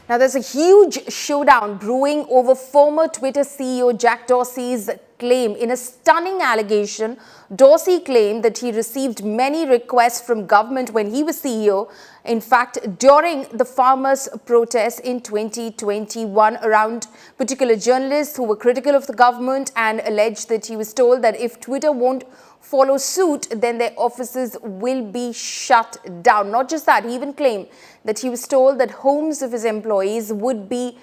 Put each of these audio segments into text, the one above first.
Now, there's a huge showdown brewing over former Twitter CEO Jack Dorsey's claim. In a stunning allegation, Dorsey claimed that he received many requests from government when he was CEO. In fact, during the farmers' protests in 2021 around particular journalists who were critical of the government and alleged that he was told that if Twitter won't follow suit, then their offices will be shut down. Not just that, he even claimed that he was told that homes of his employees would be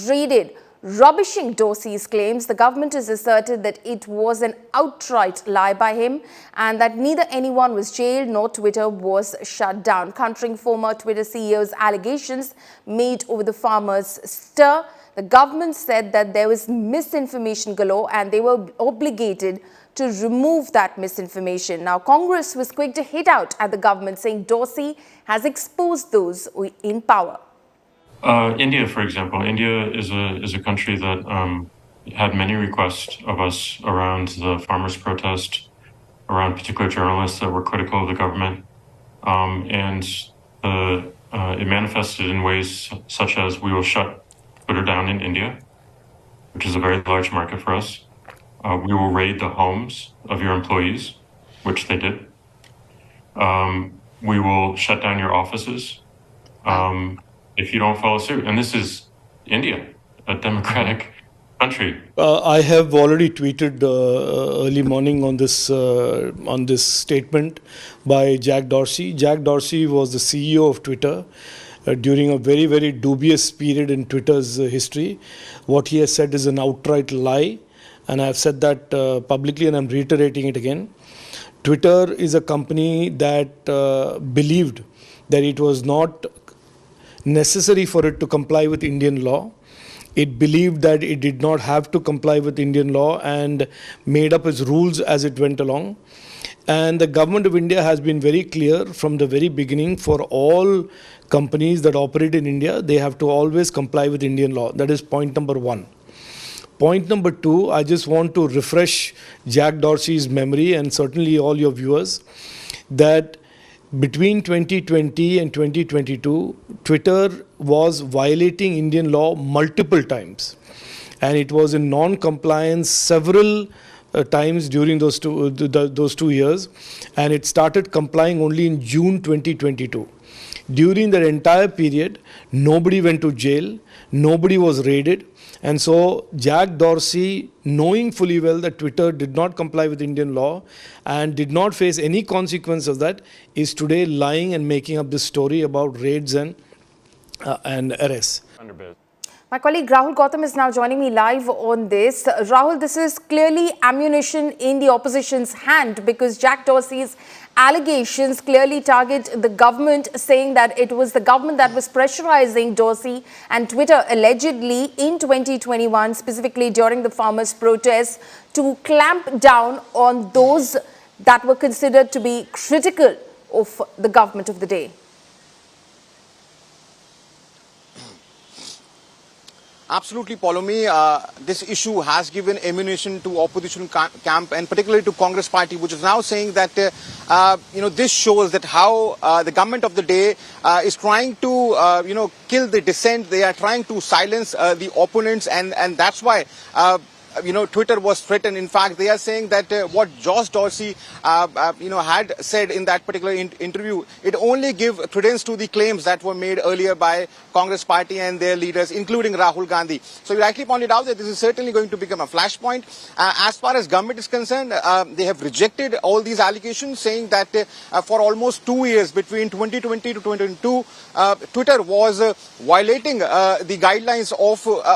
raided. Rubbishing Dorsey's claims, the government has asserted that it was an outright lie by him and that neither anyone was jailed nor Twitter was shut down. Countering former Twitter CEO's allegations made over the farmers' stir, the government said that there was misinformation galore and they were obligated to remove that misinformation. Now, Congress was quick to hit out at the government, saying Dorsey has exposed those in power. India, for example, India is a country that had many requests of us around the farmers' protest, around particular journalists that were critical of the government, and it manifested in ways such as we will shut Twitter down in India, which is a very large market for us. We will raid the homes of your employees, which they did. We will shut down your offices if you don't follow suit. And this is India, a democratic country. I have already tweeted early morning on this statement by Jack Dorsey. Jack Dorsey was the CEO of Twitter during a very, very dubious period in Twitter's history. What he has said is an outright lie. And I have said that publicly and I'm reiterating it again. Twitter is a company that believed that it was not necessary for it to comply with Indian law. It believed that it did not have to comply with Indian law and made up its rules as it went along. And the government of India has been very clear from the very beginning for all companies that operate in India, they have to always comply with Indian law. That is point number one. Point number two, I just want to refresh Jack Dorsey's memory and certainly all your viewers that between 2020 and 2022, Twitter was violating Indian law multiple times. And it was in non-compliance several times during those 2 years. And it started complying only in June 2022. During that entire period, nobody went to jail, nobody was raided. And so Jack Dorsey, knowing fully well that Twitter did not comply with Indian law and did not face any consequence of that, is today lying and making up this story about raids and arrests. My colleague Rahul Gautam is now joining me live on this. Rahul, this is clearly ammunition in the opposition's hand because Jack Dorsey's allegations clearly target the government, saying that it was the government that was pressurizing Dorsey and Twitter allegedly in 2021, specifically during the farmers' protests, to clamp down on those that were considered to be critical of the government of the day. Absolutely, Paulomi. This issue has given ammunition to opposition camp and particularly to Congress party, which is now saying that, this shows that how the government of the day is trying to, kill the dissent. They are trying to silence the opponents, and that's why Twitter was threatened. In fact, they are saying that what Josh Dorsey, had said in that particular interview, it only gives credence to the claims that were made earlier by Congress party and their leaders, including Rahul Gandhi. So you rightly pointed out that this is certainly going to become a flashpoint. As far as government is concerned, they have rejected all these allegations, saying that for almost 2 years, between 2020 to 2022, Twitter was violating the guidelines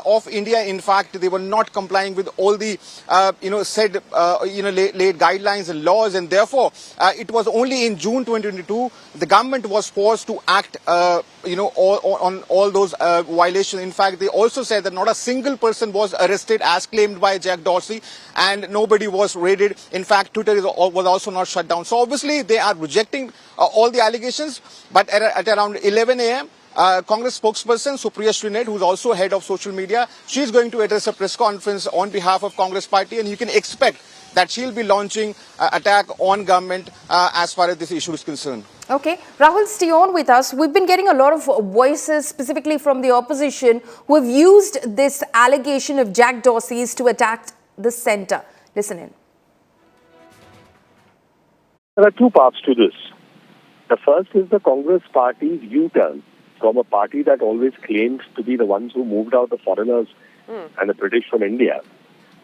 of India. In fact, they were not complying with all the laid guidelines and laws, and therefore it was only in June 2022 the government was forced to act on all those violations. In fact, they also said that not a single person was arrested as claimed by Jack Dorsey, and nobody was raided. In fact, Twitter was also not shut down. So obviously they are rejecting all the allegations, but at around 11 a.m. Congress spokesperson Supriya Shrinet, who is also head of social media, she is going to address a press conference on behalf of Congress party, and you can expect that she'll be launching attack on government as far as this issue is concerned. Okay, Rahul, stay on with us. We've been getting a lot of voices, specifically from the opposition, who have used this allegation of Jack Dorsey's to attack the centre. Listen in. There are two parts to this. The first is the Congress party's U-turn from a party that always claimed to be the ones who moved out the foreigners and the British from India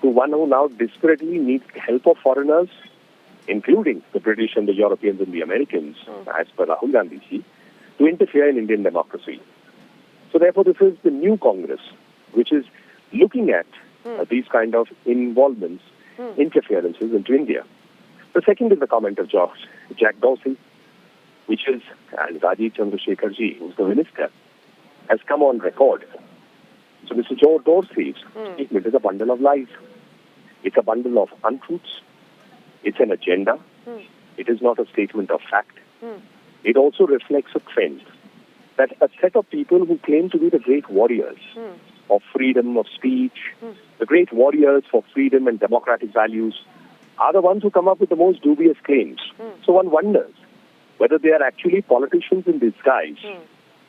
to one who now desperately needs the help of foreigners, including the British and the Europeans and the Americans, as per Rahul Gandhi ji, to interfere in Indian democracy. So therefore, this is the new Congress, which is looking at these kind of involvements, interferences into India. The second is the comment of Jack Dorsey, which is, and Rajeev Chandrasekhar ji, who's the minister, has come on record. So Mr. Joe Dorsey's statement is a bundle of lies. It's a bundle of untruths. It's an agenda. It is not a statement of fact. It also reflects a trend that a set of people who claim to be the great warriors of freedom of speech, the great warriors for freedom and democratic values, are the ones who come up with the most dubious claims. So one wonders whether they are actually politicians in disguise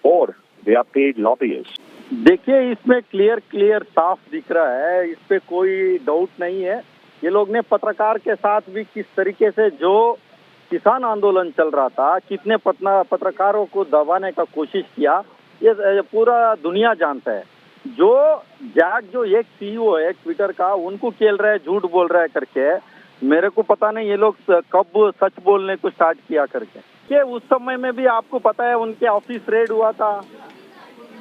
or they are paid lobbyists. देखिए, इसमें clear साफ दिख रहा है, इस पे कोई doubt नहीं है। ये लोग ने पत्रकार के साथ भी किस तरीके से जो किसान आंदोलन चल रहा था, कितने पत्रकारों को दबाने का कोशिश किया, ये पूरा दुनिया जानता है। जो एक सीईओ है ट्विटर का, उनको खेल रहा है, झूठ बोल रहा है करके, मेरे को पता नहीं ये लोग कब सच बोलने को स्टार्ट किया करके। कि उस समय में भी आपको पता है उनके ऑफिस रेड हुआ था,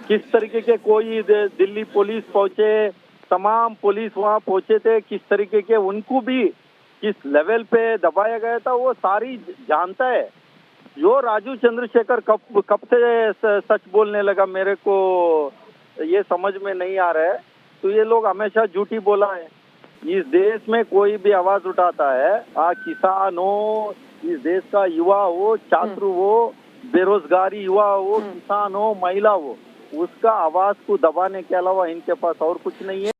किस तरीके के कोई दिल्ली पुलिस पहुंचे, तमाम पुलिस वहां पहुंचे थे, किस तरीके के उनको भी किस लेवल पे दबाया गया था, वो सारी जानता है। जो राजीव चंद्रशेखर कब से सच बोलने लगा, मेरे को ये समझ में नहीं आ रहा है। तो ये लोग हमेशा झूठी बोला है। इस देश में कोई भी आवाज उठाता है, किसान हो, इस देश का युवा हो, छात्र हो, बेरोजगारी युवा हो, किसान हो, महिला हो, उसका आवाज को दबाने के अलावा इनके पास और कुछ नहीं है।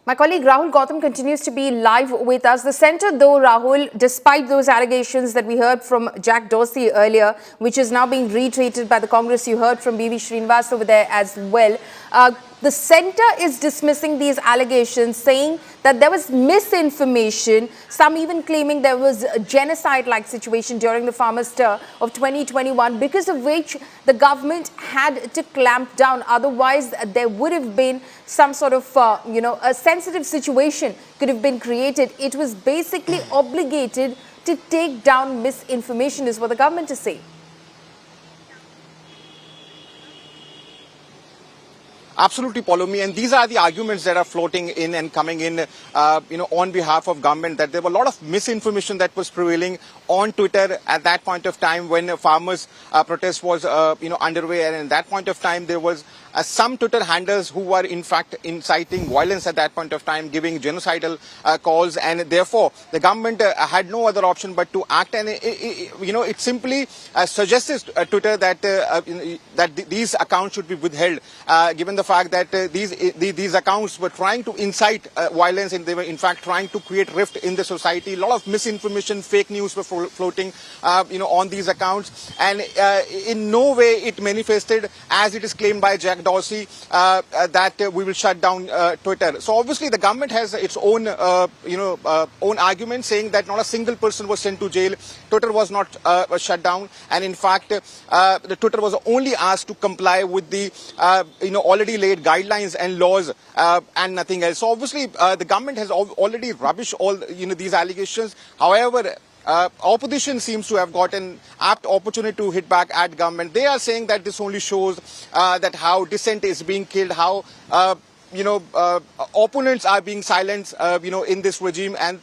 My colleague Rahul Gautam continues to be live with us. The centre, though, Rahul, despite those allegations that we heard from Jack Dorsey earlier, which is now being reiterated by the Congress, you heard from B.V. Srinivas over there as well. The centre is dismissing these allegations, saying that there was misinformation, some even claiming there was a genocide-like situation during the farmer stir of 2021, because of which the government had to clamp down. Otherwise, there would have been some sort of, a sensitive situation could have been created. It was basically obligated to take down misinformation, is what the government is saying. Absolutely, Paulomi, and these are the arguments that are floating in and coming in, on behalf of government, that there were a lot of misinformation that was prevailing on Twitter at that point of time when farmers' protest was, underway, and at that point of time there was some Twitter handlers who were in fact inciting violence at that point of time, giving genocidal calls, and therefore the government had no other option but to act. And it simply suggests Twitter that that these accounts should be withheld, given the fact that these accounts were trying to incite violence, and they were in fact trying to create rift in the society. A lot of misinformation, fake news were floating, on these accounts, and in no way it manifested, as it is claimed by Jack Dorsey, that we will shut down Twitter. So obviously the government has its own, own argument, saying that not a single person was sent to jail. Twitter was not shut down, and in fact, the Twitter was only asked to comply with the, already laid guidelines and laws, and nothing else. So obviously, the government has already rubbished all, these allegations. However, opposition seems to have got an apt opportunity to hit back at government. They are saying that this only shows that how dissent is being killed, how opponents are being silenced, in this regime. And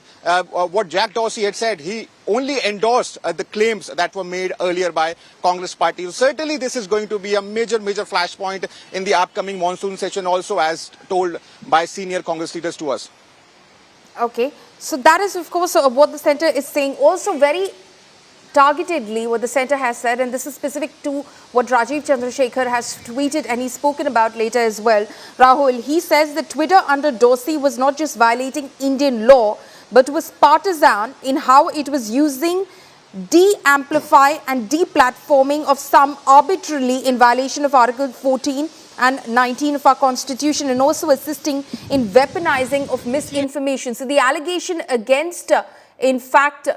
what Jack Dorsey had said, he only endorsed the claims that were made earlier by Congress party. So certainly this is going to be a major flashpoint in the upcoming monsoon session also, as told by senior Congress leaders to us. Okay, so that is of course what the centre is saying. Also very targetedly what the centre has said, and this is specific to what Rajeev Chandrasekhar has tweeted and he's spoken about later as well. Rahul, he says that Twitter under Dorsey was not just violating Indian law, but was partisan in how it was using de-amplify and de-platforming of some arbitrarily in violation of Article 14 and 19 of our constitution, and also assisting in weaponizing of misinformation. So the allegation against, in fact,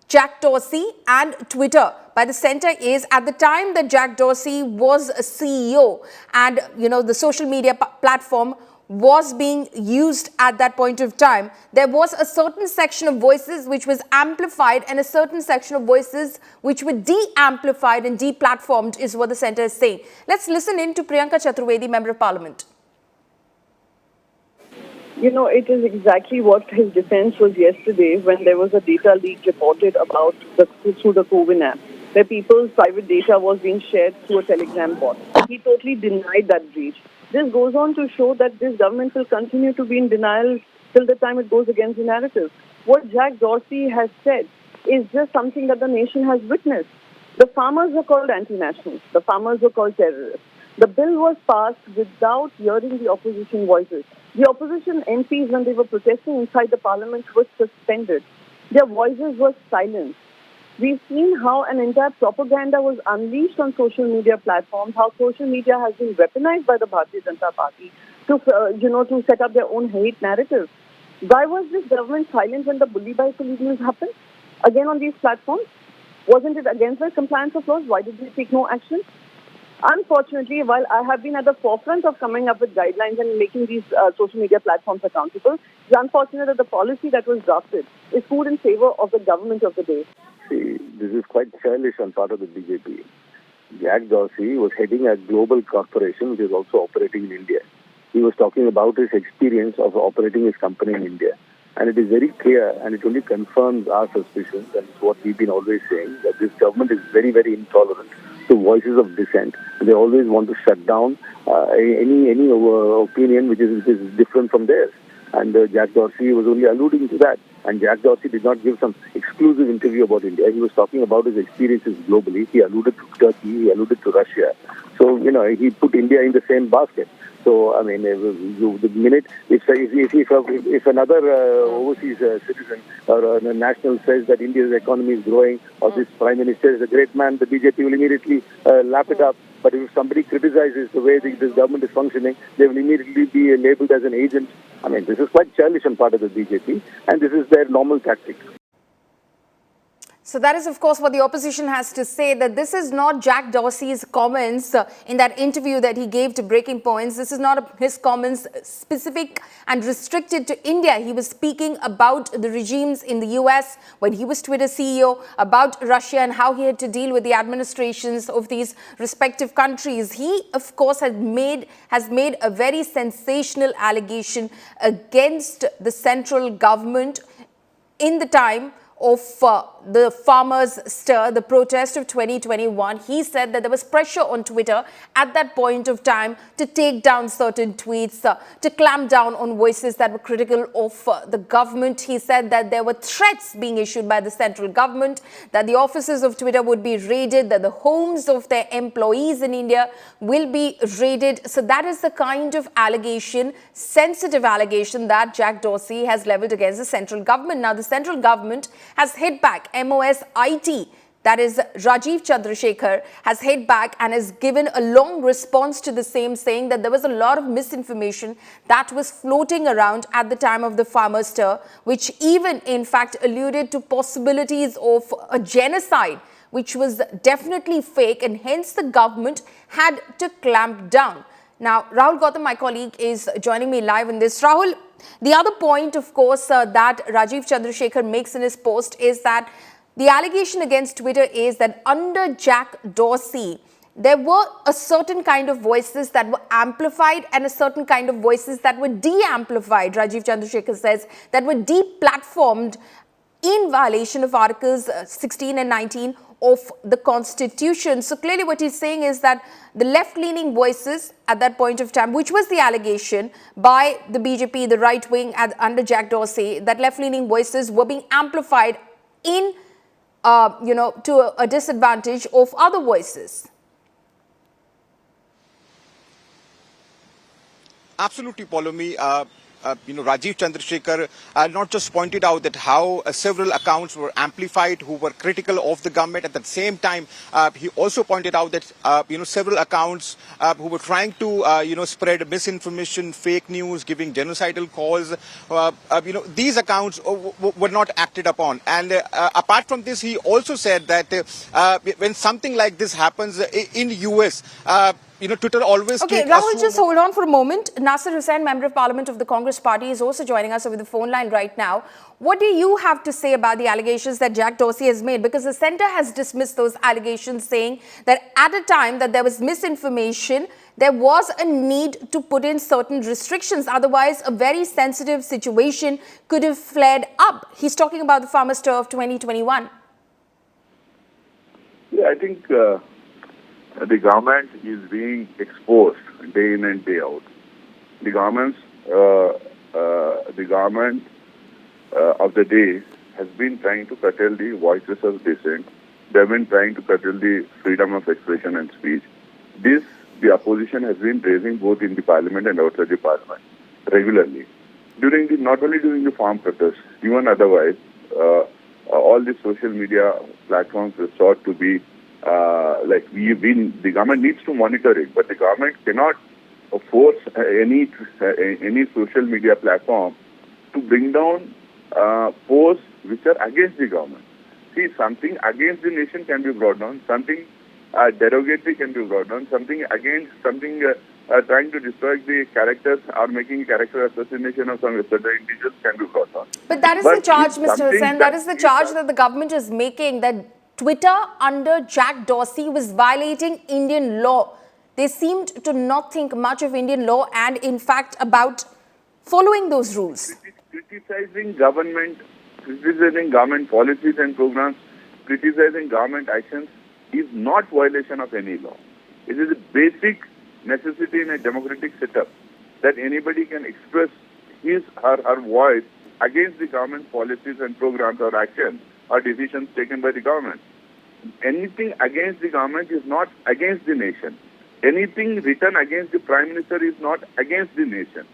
Jack Dorsey and Twitter by the centre is, at the time that Jack Dorsey was a CEO and the social media platform was being used at that point of time, there was a certain section of voices which was amplified and a certain section of voices which were de-amplified and de-platformed, is what the centre is saying. Let's listen in to Priyanka Chaturvedi, Member of Parliament. It is exactly what his defense was yesterday when there was a data leak reported about through the COVID app, where people's private data was being shared through a Telegram bot. He totally denied that breach. This goes on to show that this government will continue to be in denial till the time it goes against the narrative. What Jack Dorsey has said is just something that the nation has witnessed. The farmers were called anti-nationals. The farmers were called terrorists. The bill was passed without hearing the opposition voices. The opposition MPs, when they were protesting inside the parliament, were suspended. Their voices were silenced. We've seen how an entire propaganda was unleashed on social media platforms, how social media has been weaponized by the Bharatiya Janata Party to set up their own hate narrative. Why was this government silent when the bully bicycle news happened? Again on these platforms? Wasn't it against the compliance of laws? Why did they take no action? Unfortunately, while I have been at the forefront of coming up with guidelines and making these social media platforms accountable, it's unfortunate that the policy that was drafted is put in favor of the government of the day. See, this is quite childish on part of the BJP. Jack Dorsey was heading a global corporation which is also operating in India. He was talking about his experience of operating his company in India. And it is very clear, and it only confirms our suspicions, and it's what we've been always saying, that this government is very, very intolerant to voices of dissent. They always want to shut down any opinion which is different from theirs. And Jack Dorsey was only alluding to that. And Jack Dorsey did not give some exclusive interview about India. He was talking about his experiences globally. He alluded to Turkey. He alluded to Russia. So, he put India in the same basket. So, I mean, the minute if another overseas citizen or a national says that India's economy is growing, or this prime minister is a great man, the BJP will immediately lap it up. But if somebody criticizes the way this government is functioning, they will immediately be labeled as an agent. I mean, this is quite childish on part of the BJP, and this is their normal tactic. So that is, of course, what the opposition has to say, that this is not Jack Dorsey's comments in that interview that he gave to Breaking Points. This is not his comments specific and restricted to India. He was speaking about the regimes in the US when he was Twitter CEO, about Russia and how he had to deal with the administrations of these respective countries. He, of course, has made a very sensational allegation against the central government in the time of the farmers' stir, the protest of 2021. He said that there was pressure on Twitter at that point of time to take down certain tweets, to clamp down on voices that were critical of the government. He said that there were threats being issued by the central government, that the offices of Twitter would be raided, that the homes of their employees in India will be raided. So that is the kind of allegation, sensitive allegation, that Jack Dorsey has leveled against the central government. Now, the central government has hit back. MOS IT, that is Rajeev Chandrasekhar, has hit back and has given a long response to the same, saying that there was a lot of misinformation that was floating around at the time of the farmers' stir, which even in fact alluded to possibilities of a genocide, which was definitely fake, and hence the government had to clamp down. Now, Rahul Gautam, my colleague, is joining me live in this. Rahul, the other point, of course, that Rajeev Chandrasekhar makes in his post is that the allegation against Twitter is that under Jack Dorsey, there were a certain kind of voices that were amplified and a certain kind of voices that were de-amplified, Rajeev Chandrasekhar says, that were de-platformed in violation of Articles 16 and 19 of the Constitution. So clearly what he's saying is that the left-leaning voices at that point of time, which was the allegation by the BJP, the right wing under Jack Dorsey, that left-leaning voices were being amplified in, to a disadvantage of other voices. Absolutely, Paulomi. Rajeev Chandrasekhar not just pointed out that how several accounts were amplified who were critical of the government. At the same time, he also pointed out that several accounts who were trying to spread misinformation, fake news, giving genocidal calls. These accounts were not acted upon. And apart from this, he also said that when something like this happens in US, Twitter always Okay, take Rahul, just hold on for a moment. Nasir Hussain, Member of Parliament of the Congress Party, is also joining us over the phone line right now. What do you have to say about the allegations that Jack Dorsey has made? Because the centre has dismissed those allegations, saying that at a time that there was misinformation, there was a need to put in certain restrictions. Otherwise, a very sensitive situation could have flared up. He's talking about the Farmers' Tour of 2021. Yeah, I think the government is being exposed day in and day out. The government of the day has been trying to curtail the voices of dissent. They have been trying to curtail the freedom of expression and speech. This, the opposition has been raising both in the parliament and outside the parliament regularly. Not only during the farm protests, even otherwise, all the social media platforms resort to be the government needs to monitor it, but the government cannot force any social media platform to bring down posts which are against the government. See, something against the nation can be brought down, something derogatory can be brought down, something trying to destroy the characters or making a character assassination of some certain individuals can be brought down. But that is the charge, Mr. Hussain. That is the charge that the government is making, that Twitter under Jack Dorsey was violating Indian law. They seemed to not think much of Indian law and, in fact, about following those rules. Criticizing government policies and programs, criticizing government actions is not violation of any law. It is a basic necessity in a democratic setup that anybody can express his or her voice against the government policies and programs or actions or decisions taken by the government. Anything against the government is not against the nation. Anything written against the Prime Minister is not against the nation.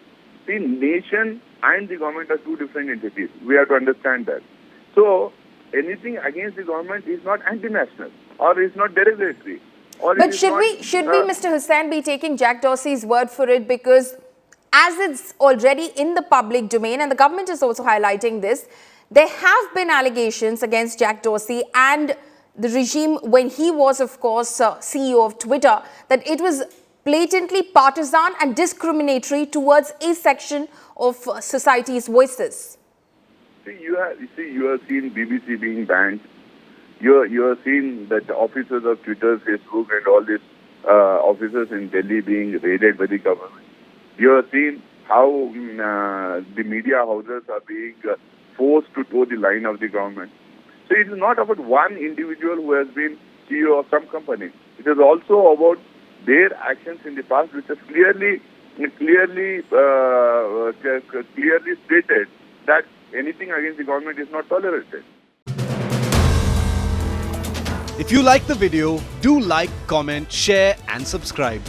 The nation and the government are two different entities. We have to understand that. So, anything against the government is not anti-national or is not derogatory. But should we, Mr. Hussain, be taking Jack Dorsey's word for it? Because as it's already in the public domain, and the government is also highlighting this, there have been allegations against Jack Dorsey and the regime when he was, of course, CEO of Twitter, that it was blatantly partisan and discriminatory towards a section of society's voices. You have seen BBC being banned. You have seen that the officers of Twitter, Facebook, and all these officers in Delhi being raided by the government. You have seen how the media houses are being forced to toe the line of the government. So it is not about one individual who has been CEO of some company. It is also about their actions in the past, which has clearly stated that anything against the government is not tolerated. If you like the video, do like, comment, share and subscribe.